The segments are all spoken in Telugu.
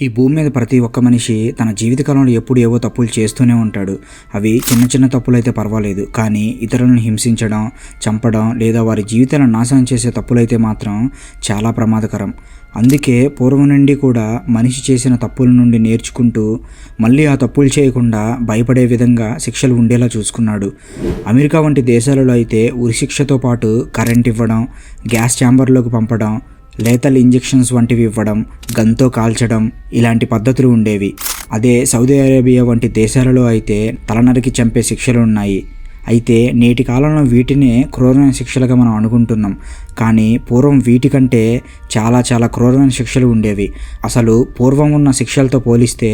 ఈ భూమి మీద ప్రతి ఒక్క మనిషి తన జీవితకాలంలో ఎప్పుడు ఏవో తప్పులు చేస్తూనే ఉంటాడు. అవి చిన్న చిన్న తప్పులైతే పర్వాలేదు, కానీ ఇతరులను హింసించడం, చంపడం లేదా వారి జీవితాలను నాశనం చేసే తప్పులైతే మాత్రం చాలా ప్రమాదకరం. అందుకే పూర్వం నుండి కూడా మనిషి చేసిన తప్పుల నుండి నేర్చుకుంటూ మళ్ళీ ఆ తప్పులు చేయకుండా భయపడే విధంగా శిక్షలు ఉండేలా చూసుకున్నాడు. అమెరికా వంటి దేశాలలో అయితే ఉరిశిక్షతో పాటు కరెంట్ ఇవ్వడం, గ్యాస్ ఛాంబర్లోకి పంపడం, లేతల్ ఇంజెక్షన్స్ వంటివి ఇవ్వడం, గన్తో కాల్చడం ఇలాంటి పద్ధతులు ఉండేవి. అదే సౌదీ అరేబియా వంటి దేశాలలో అయితే తలనరికి చంపే శిక్షలు ఉన్నాయి. అయితే నేటి కాలంలో వీటినే క్రూరమైన శిక్షలుగా మనం అనుకుంటున్నాం, కానీ పూర్వం వీటికంటే చాలా చాలా క్రూరమైన శిక్షలు ఉండేవి. అసలు పూర్వం ఉన్న శిక్షలతో పోలిస్తే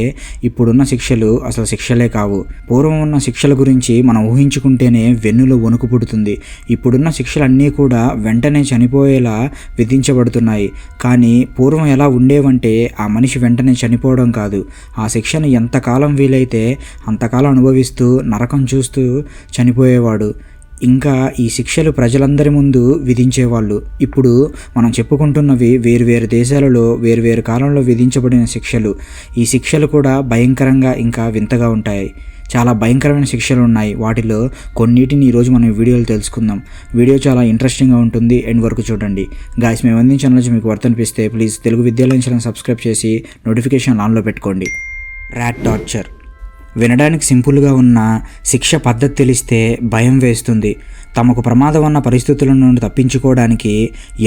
ఇప్పుడున్న శిక్షలు అసలు శిక్షలే కావు. పూర్వం ఉన్న శిక్షల గురించి మనం ఊహించుకుంటేనే వెన్నులో వణుకు పుడుతుంది. ఇప్పుడున్న శిక్షలన్నీ కూడా వెంటనే చనిపోయేలా విధించబడుతున్నాయి. కానీ పూర్వం ఎలా ఉండేవంటే ఆ మనిషి వెంటనే చనిపోవడం కాదు, ఆ శిక్షను ఎంతకాలం వీలైతే అంతకాలం అనుభవిస్తూ నరకం చూస్తూ చనిపోయేవాడు. ఇంకా ఈ శిక్షలు ప్రజలందరి ముందు విధించేవాళ్ళు. ఇప్పుడు మనం చెప్పుకుంటున్నవి వేరువేరు దేశాలలో వేరువేరు కాలంలో విధించబడిన శిక్షలు. ఈ శిక్షలు కూడా భయంకరంగా ఇంకా వింతగా ఉంటాయి. చాలా భయంకరమైన శిక్షలు ఉన్నాయి. వాటిలో కొన్నిటిని ఈరోజు మనం వీడియోలో తెలుసుకుందాం. వీడియో చాలా ఇంట్రెస్టింగ్గా ఉంటుంది, ఎండ్ వరకు చూడండి. గాయ్స్, మేము అందించిన ఛానల్ మీకు వర్త్ అనిపిస్తే ప్లీజ్ తెలుగు విద్యాలయం ఛానల్ సబ్స్క్రైబ్ చేసి నోటిఫికేషన్ ఆన్లో పెట్టుకోండి. ర్యాట్ టార్చర్ వినడానికి సింపుల్గా ఉన్న శిక్ష పద్ధతి తెలిస్తే భయం వేస్తుంది. తమకు ప్రమాదం ఉన్న పరిస్థితుల నుండి తప్పించుకోవడానికి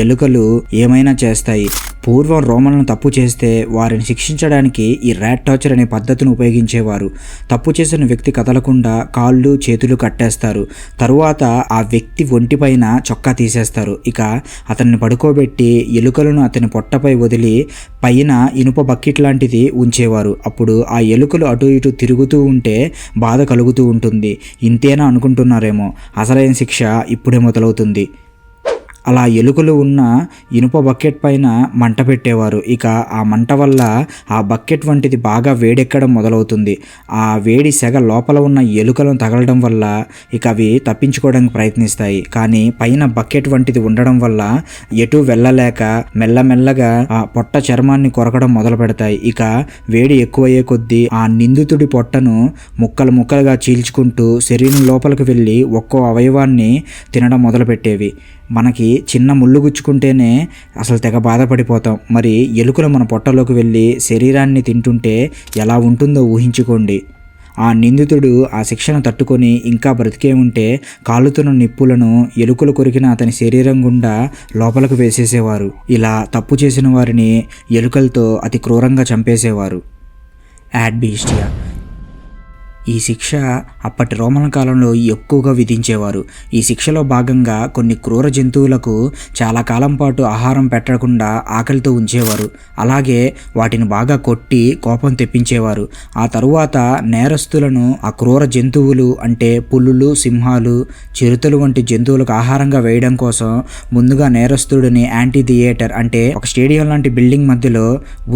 ఎలుకలు ఏమైనా చేస్తాయి. పూర్వం రోమన్లను తప్పు చేస్తే వారిని శిక్షించడానికి ఈ ర్యాట్ టార్చర్ అనే పద్ధతిని ఉపయోగించేవారు. తప్పు చేసిన వ్యక్తి కదలకుండా కాళ్ళు చేతులు కట్టేస్తారు. తరువాత ఆ వ్యక్తి ఒంటిపైన చొక్కా తీసేస్తారు. ఇక అతన్ని పడుకోబెట్టి ఎలుకలను అతని పొట్టపై వదిలి పైన ఇనుప బకెట్ లాంటిది ఉంచేవారు. అప్పుడు ఆ ఎలుకలు అటు ఇటు తిరుగుతూ ఉంటే బాధ కలుగుతూ ఉంటుంది. ఇంతేనా అనుకుంటున్నారేమో, అసలైన శిక్ష ఇప్పుడే మొదలవుతుంది. అలా ఎలుకలు ఉన్న ఇనుప బకెట్ పైన మంట పెట్టేవారు. ఇక ఆ మంట వల్ల ఆ బకెట్ వంటిది బాగా వేడెక్కడం మొదలవుతుంది. ఆ వేడి సెగ లోపల ఉన్న ఎలుకలను తగలడం వల్ల ఇక అవి తప్పించుకోవడానికి ప్రయత్నిస్తాయి. కానీ పైన బకెట్ వంటిది ఉండడం వల్ల ఎటు వెళ్ళలేక మెల్లమెల్లగా ఆ పొట్ట చర్మాన్ని కొరకడం మొదలు పెడతాయి. ఇక వేడి ఎక్కువయ్యే కొద్దీ ఆ నిందితుడి పొట్టను ముక్కలు ముక్కలుగా చీల్చుకుంటూ శరీరం లోపలికి వెళ్ళి ఒక్కో అవయవాన్ని తినడం మొదలుపెట్టేవి. మనకి చిన్న ముళ్ళు గుచ్చుకుంటేనే అసలు తెగ బాధపడిపోతాం. మరి ఎలుకలు మన పొట్టలోకి వెళ్ళి శరీరాన్ని తింటుంటే ఎలా ఉంటుందో ఊహించుకోండి. ఆ నిందితుడు ఆ శిక్షను తట్టుకొని ఇంకా బ్రతికే ఉంటే కాలుతున్న నిప్పులను ఎలుకలు కొరికిన అతని శరీరం గుండా లోపలికి వేసేసేవారు. ఇలా తప్పు చేసిన వారిని ఎలుకలతో అతి క్రూరంగా చంపేసేవారు. యాడ్ బీస్టియా ఈ శిక్ష అప్పటి రోమన్ కాలంలో ఎక్కువగా విధించేవారు. ఈ శిక్షలో భాగంగా కొన్ని క్రూర జంతువులకు చాలా కాలం పాటు ఆహారం పెట్టకుండా ఆకలితో ఉంచేవారు. అలాగే వాటిని బాగా కొట్టి కోపం తెప్పించేవారు. ఆ తరువాత నేరస్తులను ఆ క్రూర జంతువులు అంటే పులులు, సింహాలు, చిరుతలు వంటి జంతువులకు ఆహారంగా వేయడం కోసం ముందుగా నేరస్తుడిని యాంటీ థియేటర్ అంటే ఒక స్టేడియం లాంటి బిల్డింగ్ మధ్యలో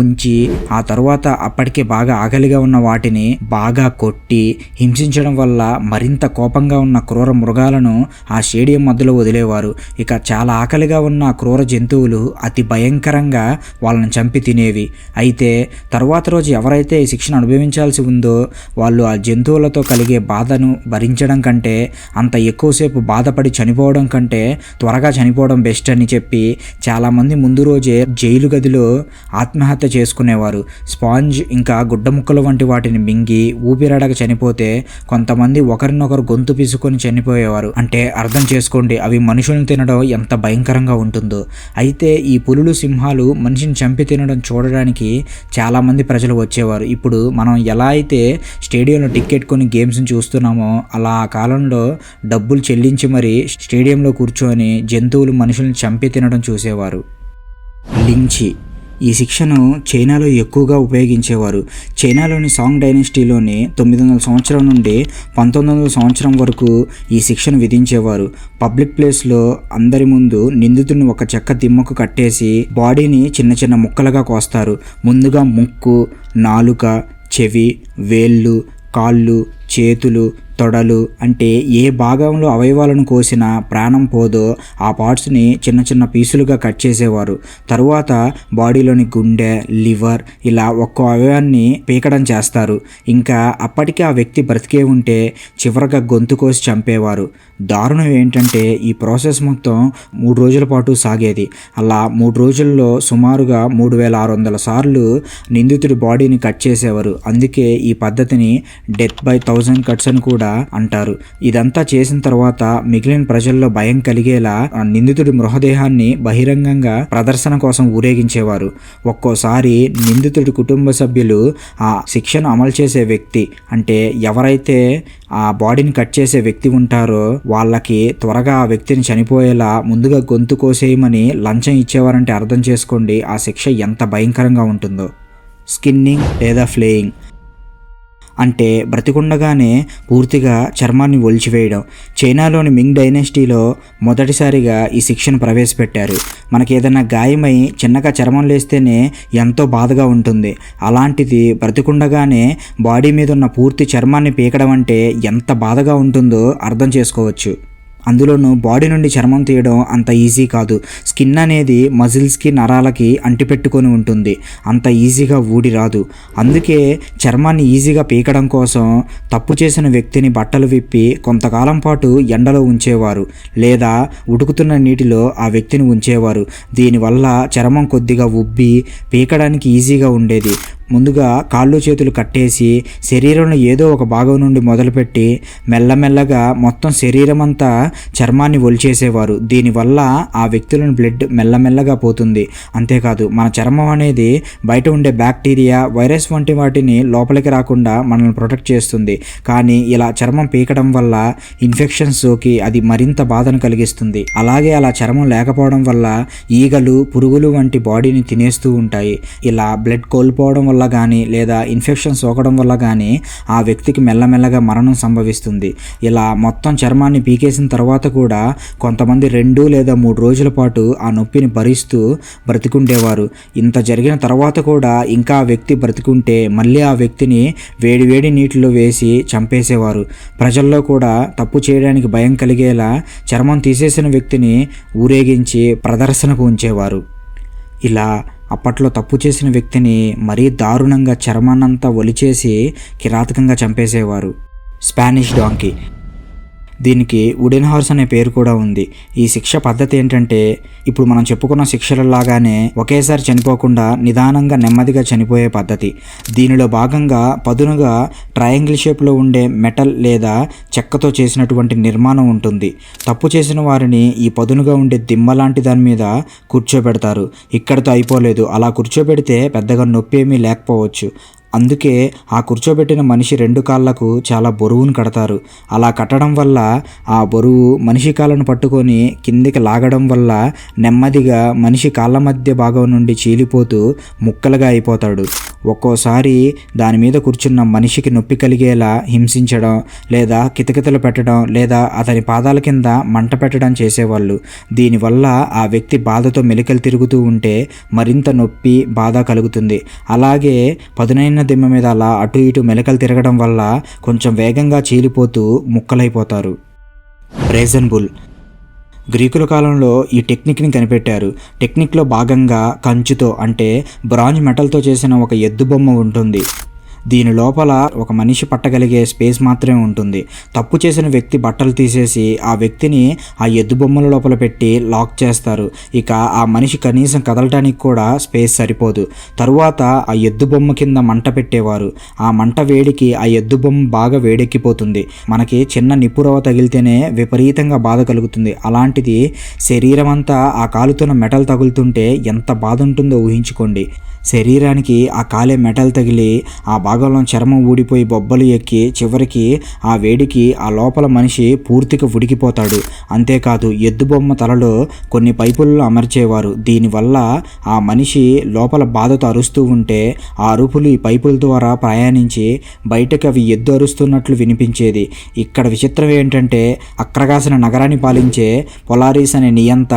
ఉంచి ఆ తరువాత అప్పటికే బాగా ఆకలిగా ఉన్న వాటిని బాగా కొట్టి హింసించడం వల్ల మరింత కోపంగా ఉన్న క్రూర మృగాలను ఆ స్టేడియం మధ్యలో వదిలేవారు. ఇక చాలా ఆకలిగా ఉన్న క్రూర జంతువులు అతి భయంకరంగా వాళ్ళని చంపి తినేవి. అయితే తర్వాత రోజు ఎవరైతే ఈ శిక్షను అనుభవించాల్సి ఉందో వాళ్ళు ఆ జంతువులతో కలిగే బాధను భరించడం కంటే, అంత ఎక్కువసేపు బాధపడి చనిపోవడం కంటే త్వరగా చనిపోవడం బెస్ట్ అని చెప్పి చాలామంది ముందు రోజే జైలు గదిలో ఆత్మహత్య చేసుకునేవారు. స్పాంజ్ ఇంకా గుడ్డ ముక్కలు వంటి వాటిని మింగి ఊపిరాడక చనిపోతే కొంతమంది ఒకరినొకరు గొంతు పీసుకొని చనిపోయేవారు. అంటే అర్థం చేసుకోండి అవి మనుషులను తినడం ఎంత భయంకరంగా ఉంటుందో. అయితే ఈ పులులు, సింహాలు మనిషిని చంపి తినడం చూడడానికి చాలామంది ప్రజలు వచ్చేవారు. ఇప్పుడు మనం ఎలా అయితే స్టేడియంలో టికెట్ కొని గేమ్స్ని చూస్తున్నామో అలా ఆ కాలంలో డబ్బులు చెల్లించి మరీ స్టేడియంలో కూర్చొని జంతువులు మనుషుల్ని చంపి తినడం చూసేవారు. లించి ఈ శిక్షను చైనాలో ఎక్కువగా ఉపయోగించేవారు. చైనాలోని సాంగ్ డైనెస్టీలోని 900 సంవత్సరం నుండి 1900 సంవత్సరం వరకు ఈ శిక్షను విధించేవారు. పబ్లిక్ ప్లేస్లో అందరి ముందు నిందితుడిని ఒక చెక్క దిమ్మకు కట్టేసి బాడీని చిన్న చిన్న ముక్కలుగా కోస్తారు. ముందుగా ముక్కు, నాలుక, చెవి, వేళ్ళు, కాళ్ళు, చేతులు, తొడలు అంటే ఏ భాగంలో అవయవాలను కోసినా ప్రాణం పోదో ఆ పార్ట్స్ని చిన్న చిన్న పీసులుగా కట్ చేసేవారు. తరువాత బాడీలోని గుండె, లివర్ ఇలా ఒక్కో అవయవాన్ని పీకడం చేస్తారు. ఇంకా అప్పటికే ఆ వ్యక్తి బ్రతికే ఉంటే చివరగా గొంతు కోసి చంపేవారు. దారుణం ఏంటంటే ఈ ప్రాసెస్ మొత్తం 3 రోజుల పాటు సాగేది. అలా 3 రోజుల్లో సుమారుగా 3600 సార్లు నిందితుడి బాడీని కట్ చేసేవారు. అందుకే ఈ పద్ధతిని డెత్ బై 1000 కట్స్ అని కూడా అంటారు. ఇదంతా చేసిన తర్వాత మిగిలిన ప్రజల్లో భయం కలిగేలా నిందితుడి మృతదేహాన్ని బహిరంగంగా ప్రదర్శన కోసం ఊరేగించేవారు. ఒక్కోసారి నిందితుడి కుటుంబ సభ్యులు ఆ శిక్షను అమలు చేసే వ్యక్తి అంటే ఎవరైతే ఆ బాడీని కట్ చేసే వ్యక్తి ఉంటారో వాళ్ళకి త్వరగా ఆ వ్యక్తిని చనిపోయేలా ముందుగా గొంతు కోసేయమని లంచం ఇచ్చేవారంటే అర్థం చేసుకోండి ఆ శిక్ష ఎంత భయంకరంగా ఉంటుందో. స్కిన్నింగ్ లేదా ఫ్లేయింగ్ అంటే బ్రతికుండగానే పూర్తిగా చర్మాన్ని ఒలిచివేయడం. చైనాలోని మింగ్ డైనెస్టీలో మొదటిసారిగా ఈ శిక్షను ప్రవేశపెట్టారు. మనకి ఏదైనా గాయమై చిన్నగా చర్మం లేస్తేనే ఎంతో బాధగా ఉంటుంది. అలాంటిది బ్రతికుండగానే బాడీ మీద ఉన్న పూర్తి చర్మాన్ని పీకడం అంటే ఎంత బాధగా ఉంటుందో అర్థం చేసుకోవచ్చు. అందులోనూ బాడీ నుండి చర్మం తీయడం అంత ఈజీ కాదు. స్కిన్ అనేది మజిల్స్కి, నరాలకి అంటిపెట్టుకొని ఉంటుంది. అంత ఈజీగా ఊడి రాదు. అందుకే చర్మాన్ని ఈజీగా పీకడం కోసం తప్పు చేసిన వ్యక్తిని బట్టలు విప్పి కొంతకాలం పాటు ఎండలో ఉంచేవారు లేదా ఉడుకుతున్న నీటిలో ఆ వ్యక్తిని ఉంచేవారు. దీనివల్ల చర్మం కొద్దిగా ఉబ్బి పీకడానికి ఈజీగా ఉండేది. ముందుగా కాళ్ళు చేతులు కట్టేసి శరీరంలో ఏదో ఒక భాగం నుండి మొదలుపెట్టి మెల్లమెల్లగా మొత్తం శరీరం అంతా చర్మాన్ని ఒలిచేసేవారు. దీనివల్ల ఆ వ్యక్తులను బ్లడ్ మెల్లమెల్లగా పోతుంది. అంతేకాదు మన చర్మం అనేది బయట ఉండే బ్యాక్టీరియా, వైరస్ వంటి వాటిని లోపలికి రాకుండా మనల్ని ప్రొటెక్ట్ చేస్తుంది. కానీ ఇలా చర్మం పీకడం వల్ల ఇన్ఫెక్షన్స్ సోకి అది మరింత బాధను కలిగిస్తుంది. అలాగే అలా చర్మం లేకపోవడం వల్ల ఈగలు, పురుగులు వంటి బాడీని తినేస్తూ ఉంటాయి. ఇలా బ్లడ్ కోల్పోవడం వల్ల కానీ లేదా ఇన్ఫెక్షన్ సోకడం వల్ల కానీ ఆ వ్యక్తికి మెల్లమెల్లగా మరణం సంభవిస్తుంది. ఇలా మొత్తం చర్మాన్ని పీకేసిన తర్వాత కూడా కొంతమంది 2 లేదా 3 రోజుల పాటు ఆ నొప్పిని భరిస్తూ బ్రతికుండేవారు. ఇంత జరిగిన తర్వాత కూడా ఇంకా ఆ వ్యక్తి బ్రతికుంటే మళ్ళీ ఆ వ్యక్తిని వేడి నీటిలో వేసి చంపేసేవారు. ప్రజల్లో కూడా తప్పు చేయడానికి భయం కలిగేలా చర్మం తీసేసిన వ్యక్తిని ఊరేగించి ప్రదర్శనకు ఉంచేవారు. ఇలా అప్పట్లో తప్పు చేసిన వ్యక్తిని మరీ దారుణంగా చర్మాన్నంతా ఒలిచేసి కిరాతకంగా చంపేసేవారు. స్పానిష్ డాంకీ, దీనికి వుడెన్ హార్స్ అనే పేరు కూడా ఉంది. ఈ శిక్ష పద్ధతి ఏంటంటే ఇప్పుడు మనం చెప్పుకున్న శిక్షలలాగానే ఒకేసారి చనిపోకుండా నిదానంగా నెమ్మదిగా చనిపోయే పద్ధతి. దీనిలో భాగంగా పదునుగా ట్రయాంగిల్ షేప్లో ఉండే మెటల్ లేదా చెక్కతో చేసినటువంటి నిర్మాణం ఉంటుంది. తప్పు చేసిన వారిని ఈ పదునుగా ఉండే దిమ్మ లాంటి దాని మీద కూర్చోబెడతారు. ఇక్కడితో అయిపోలేదు. అలా కూర్చోబెడితే పెద్దగా నొప్పి ఏమీ లేకపోవచ్చు. అందుకే ఆ కూర్చోబెట్టిన మనిషి 2 కాళ్ళకు చాలా బరువును కడతారు. అలా కట్టడం వల్ల ఆ బరువు మనిషి కాళ్ళను పట్టుకొని కిందికి లాగడం వల్ల నెమ్మదిగా మనిషి కాళ్ళ మధ్య భాగం నుండి చీలిపోతూ ముక్కలుగా అయిపోతాడు. ఒక్కోసారి దాని మీద కూర్చున్న మనిషికి నొప్పి కలిగేలా హింసించడం లేదా కితకితలు పెట్టడం లేదా అతని పాదాల కింద మంట పెట్టడం చేసేవాళ్ళు. దీనివల్ల ఆ వ్యక్తి బాధతో మెలికలు తిరుగుతూ ఉంటే మరింత నొప్పి, బాధ కలుగుతుంది. అలాగే పదునైన దిమ్మ మీద అలా అటు ఇటు మెలికలు తిరగడం వల్ల కొంచెం వేగంగా చీలిపోతూ ముక్కలైపోతారు. బ్రేజన్ బుల్, గ్రీకుల కాలంలో ఈ టెక్నిక్ని కనిపెట్టారు. టెక్నిక్లో భాగంగా కంచుతో అంటే బ్రాంజ్ మెటల్తో చేసిన ఒక ఎద్దు బొమ్మ ఉంటుంది. దీని లోపల ఒక మనిషి పట్టగలిగే స్పేస్ మాత్రమే ఉంటుంది. తప్పు చేసిన వ్యక్తి బట్టలు తీసేసి ఆ వ్యక్తిని ఆ ఎద్దు బొమ్మల లోపల పెట్టి లాక్ చేస్తారు. ఇక ఆ మనిషి కనీసం కదలటానికి కూడా స్పేస్ సరిపోదు. తరువాత ఆ ఎద్దు బొమ్మ కింద మంట పెట్టేవారు. ఆ మంట వేడికి ఆ ఎద్దు బొమ్మ బాగా వేడెక్కిపోతుంది. మనకి చిన్న నిప్పురవ తగిలితేనే విపరీతంగా బాధ కలుగుతుంది. అలాంటిది శరీరం అంతా ఆ కాలుతున్న మెటల్ తగులుతుంటే ఎంత బాధ ఉంటుందో ఊహించుకోండి. శరీరానికి ఆ కాలే మెటల్ తగిలి ఆ భాగంలో చర్మం ఊడిపోయి బొబ్బలు ఎక్కి చివరికి ఆ వేడికి ఆ లోపల మనిషి పూర్తిగా ఉడికిపోతాడు. అంతేకాదు ఎద్దు బొమ్మ తలలో కొన్ని పైపుల్లో అమర్చేవారు. దీనివల్ల ఆ మనిషి లోపల బాధతో అరుస్తూ ఉంటే ఆ అరుపులు ఈ పైపుల ద్వారా ప్రయాణించి బయటకు అవి ఎద్దు అరుస్తున్నట్లు వినిపించేది. ఇక్కడ విచిత్రం ఏంటంటే అక్రగాసిన నగరాన్ని పాలించే పొలారిస్ అనే నియంత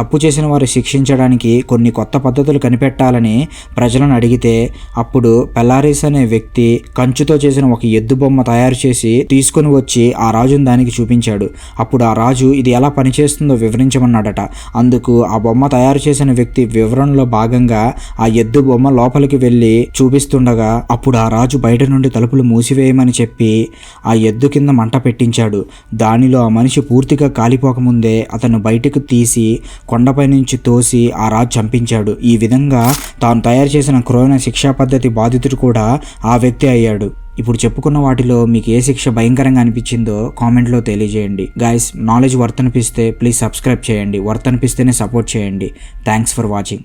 తప్పు చేసిన వారు శిక్షించడానికి కొన్ని కొత్త పద్ధతులు కనిపెట్టాలని ప్రజలను అడిగితే అప్పుడు పెల్లారీస్ అనే వ్యక్తి కంచుతో చేసిన ఒక ఎద్దు బొమ్మ తయారు చేసి తీసుకుని వచ్చి ఆ రాజును దానికి చూపించాడు. అప్పుడు ఆ రాజు ఇది ఎలా పనిచేస్తుందో వివరించమన్నాడట. అందుకు ఆ బొమ్మ తయారు చేసిన వ్యక్తి వివరణలో భాగంగా ఆ ఎద్దు బొమ్మ లోపలికి వెళ్ళి చూపిస్తుండగా అప్పుడు ఆ రాజు బయట నుండి తలుపులు మూసివేయమని చెప్పి ఆ ఎద్దు కింద మంట పెట్టించాడు. దానిలో ఆ మనిషి పూర్తిగా కాలిపోకముందే అతను బయటకు తీసి కొండపై నుంచి తోసి ఆ రాజు చంపించాడు. ఈ విధంగా తాను తయారు చేసిన క్రూరమైన శిక్షా పద్ధతి బాధితుడు కూడా ఆ వ్యక్తి అయ్యాడు. ఇప్పుడు చెప్పుకున్న వాటిలో మీకు ఏ శిక్ష భయంకరంగా అనిపించిందో కామెంట్లో తెలియజేయండి. గైస్, నాలెడ్జ్ వర్త్ అనిపిస్తే ప్లీజ్ సబ్స్క్రైబ్ చేయండి. వర్త్ అనిపిస్తేనే సపోర్ట్ చేయండి. Thanks for watching.